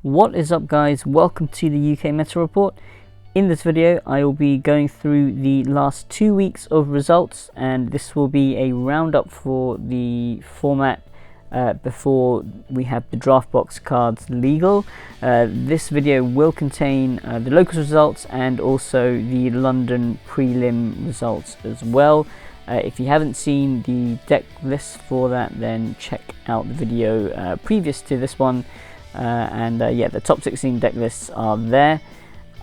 What is up, guys? Welcome to the UK Meta Report. In this video I will be going through the last 2 weeks of results, and this will be a roundup for the format before we have the draft box cards legal. This video will contain the locals results and also the London prelim results as well. If you haven't seen the deck list for that, then check out the video previous to this one. Yeah, the top 16 deck lists are there,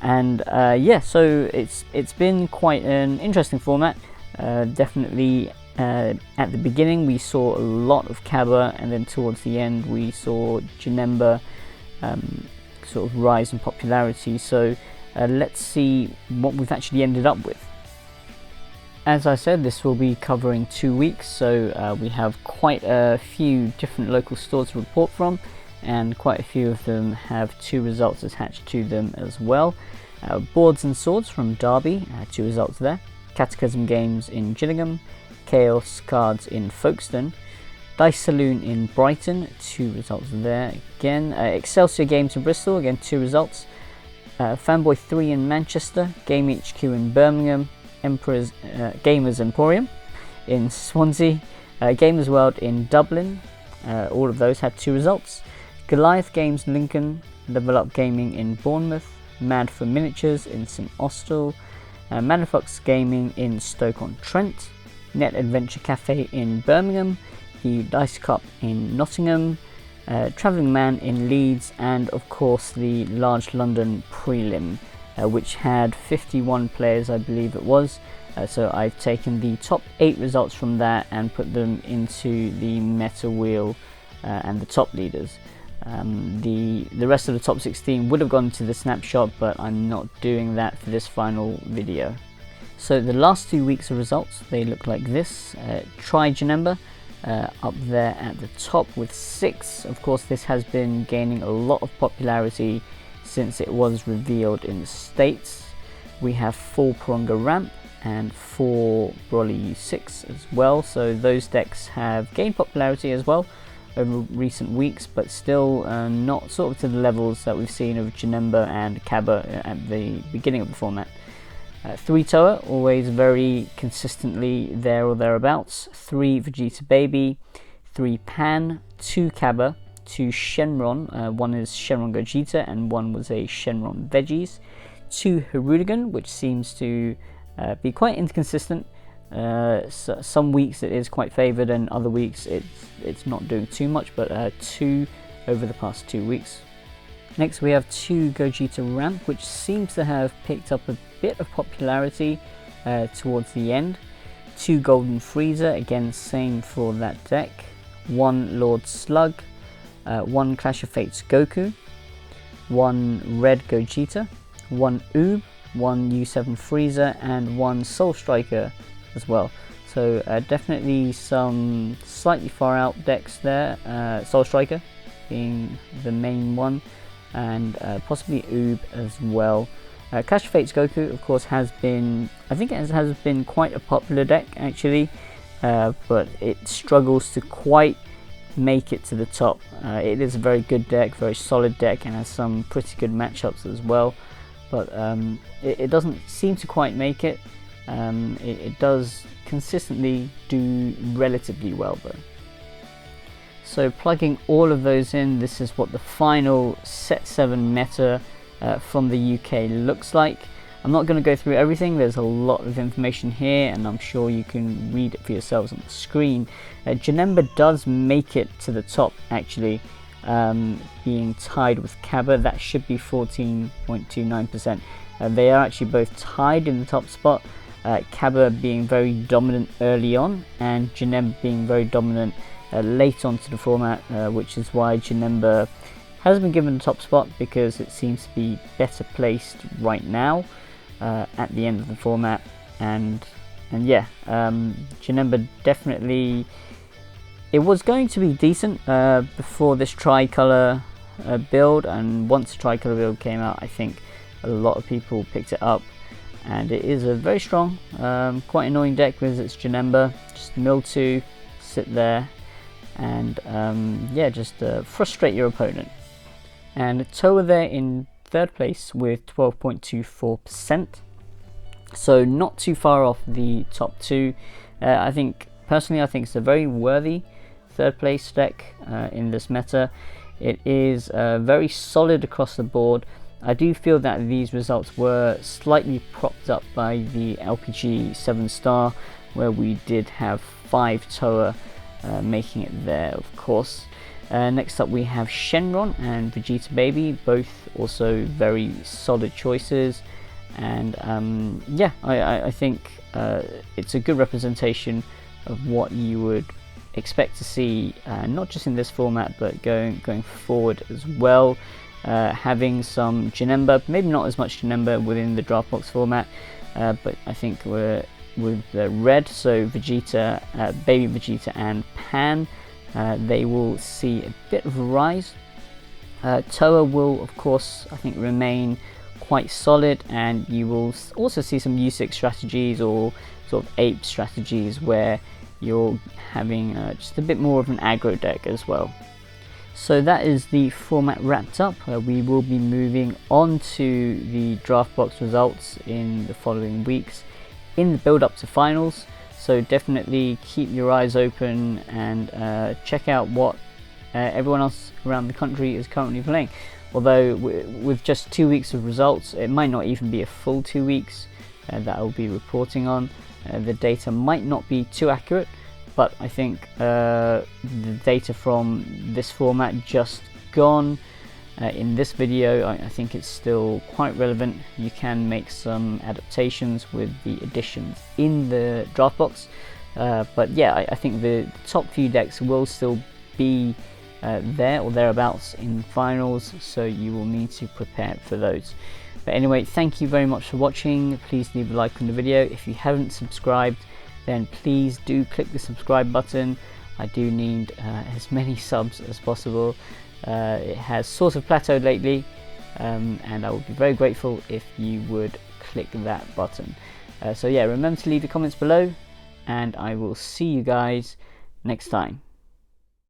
and yeah, so it's been quite an interesting format. Definitely at the beginning we saw a lot of Kaba, and then towards the end we saw Janemba sort of rise in popularity. So let's see what we've actually ended up with. As I said, this will be covering 2 weeks, so we have quite a few different local stores to report from, and quite a few of them have 2 results attached to them as well. Boards and Swords from Derby, 2 results there. Cataclysm Games in Gillingham, Chaos Cards in Folkestone, Dice Saloon in Brighton, 2 results there again. Excelsior Games in Bristol, again 2 results. Fanboy 3 in Manchester, Game HQ in Birmingham, Emperor's Gamers Emporium in Swansea, Gamers World in Dublin, all of those had 2 results. Goliath Games Lincoln, Level Up Gaming in Bournemouth, Mad for Miniatures in St Austell, Manifox Gaming in Stoke-on-Trent, Net Adventure Cafe in Birmingham, the Dice Cup in Nottingham, Travelling Man in Leeds, and of course the large London prelim, which had 51 players, I believe it was. So I've taken the top 8 results from that and put them into the meta wheel and the top leaders. The rest of the top 16 would have gone to the snapshot, but I'm not doing that for this final video. So the last 2 weeks of results, they look like this. Try Janemba up there at the top with 6. Of course, this has been gaining a lot of popularity since it was revealed in the States. We have 4 Paronga Ramp and 4 Broly U6 as well, so those decks have gained popularity as well over recent weeks, but still not sort of to the levels that we've seen of Janemba and Kaba at the beginning of the format. 3 Toa, always very consistently there or thereabouts. 3 Vegeta Baby, 3 Pan, 2 Kaba, 2 Shenron, one is Shenron Gogeta and one was a Shenron Veggies. 2 Hirudegan, which seems to be quite inconsistent. So some weeks it is quite favoured and other weeks it's not doing too much, but 2 over the past 2 weeks. Next we have 2 Gogeta Ramp, which seems to have picked up a bit of popularity towards the end. 2 Golden Frieza, again same for that deck. 1 Lord Slug, 1 Clash of Fates Goku, 1 Red Gogeta, 1 Oob, 1 U7 Frieza, and 1 Soul Striker as well. So definitely some slightly far out decks there, Soul Striker being the main one, and possibly Oob as well. Clash of Fates Goku, of course, has been, I think it has been quite a popular deck actually, but it struggles to quite make it to the top. It is a very good deck, very solid deck, and has some pretty good matchups as well, but it doesn't seem to quite make it. It does consistently do relatively well though. So plugging all of those in, this is what the final set 7 meta from the UK looks like. I'm not going to go through everything, there's a lot of information here and I'm sure you can read it for yourselves on the screen. Janemba does make it to the top actually, being tied with Kaba. That should be 14.29%. They are actually both tied in the top spot, Kaba being very dominant early on and Janemba being very dominant late onto the format, which is why Janemba has been given the top spot, because it seems to be better placed right now at the end of the format. And yeah, Janemba definitely, it was going to be decent before this tricolor build, and once the tricolor build came out, I think a lot of people picked it up, and it is a very strong, quite annoying deck because it's Janemba. Just mill 2, sit there, and yeah, just frustrate your opponent. and Toa there in third place with 12.24%. So not too far off the top two. I think personally, I think it's a very worthy third place deck in this meta. It is very solid across the board. I do feel that these results were slightly propped up by the LPG 7-star, where we did have 5 Toa making it there, of course. Next up we have Shenron and Vegeta Baby, both also very solid choices. And yeah, I think it's a good representation of what you would expect to see, not just in this format but going forward as well. Having some Janemba, maybe not as much Janemba within the draft box format, but I think we're with red, so Vegeta, Baby Vegeta and Pan, they will see a bit of a rise. Toa will of course I think remain quite solid, and you will also see some U6 strategies or sort of ape strategies where you're having just a bit more of an aggro deck as well. So that is the format wrapped up. We will be moving on to the draft box results in the following weeks in the build up to finals, so definitely keep your eyes open and check out what everyone else around the country is currently playing. Although with just 2 weeks of results, it might not even be a full 2 weeks that I'll be reporting on. The data might not be too accurate, but I think the data from this format just gone in this video, I think it's still quite relevant. You can make some adaptations with the additions in the draft box, but yeah, I think the top few decks will still be there or thereabouts in finals, so you will need to prepare for those. But anyway, thank you very much for watching. Please leave a like on the video. If you haven't subscribed, then please do click the subscribe button. I do need as many subs as possible. It has sort of plateaued lately, and I would be very grateful if you would click that button. So yeah, remember to leave your comments below, and I will see you guys next time.